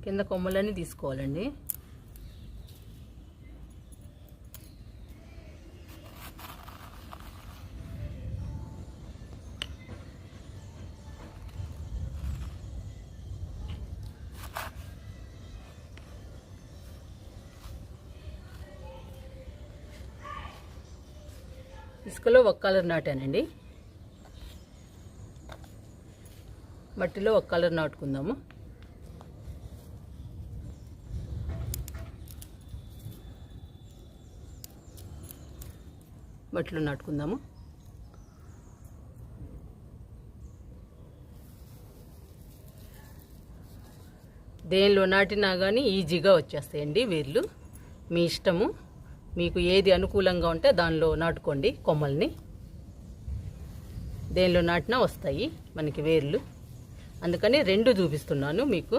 కింద కొమ్మలన్నీ తీసుకోవాలండి. ఇసుకలో ఒక కలర్ నాటానండి. మట్టిలో ఒక కలర్ నాటుకుందాము. మట్టిలో నాటుకుందాము. దేనిలో నాటినా కానీ ఈజీగా వచ్చేస్తాయండి వేర్లు. మీ ఇష్టము, మీకు ఏది అనుకూలంగా ఉంటే దానిలో నాటుకోండి. కొమ్మల్ని దేనిలో నాటినా వస్తాయి మనకి వేర్లు. అందుకని రెండు చూపిస్తున్నాను మీకు.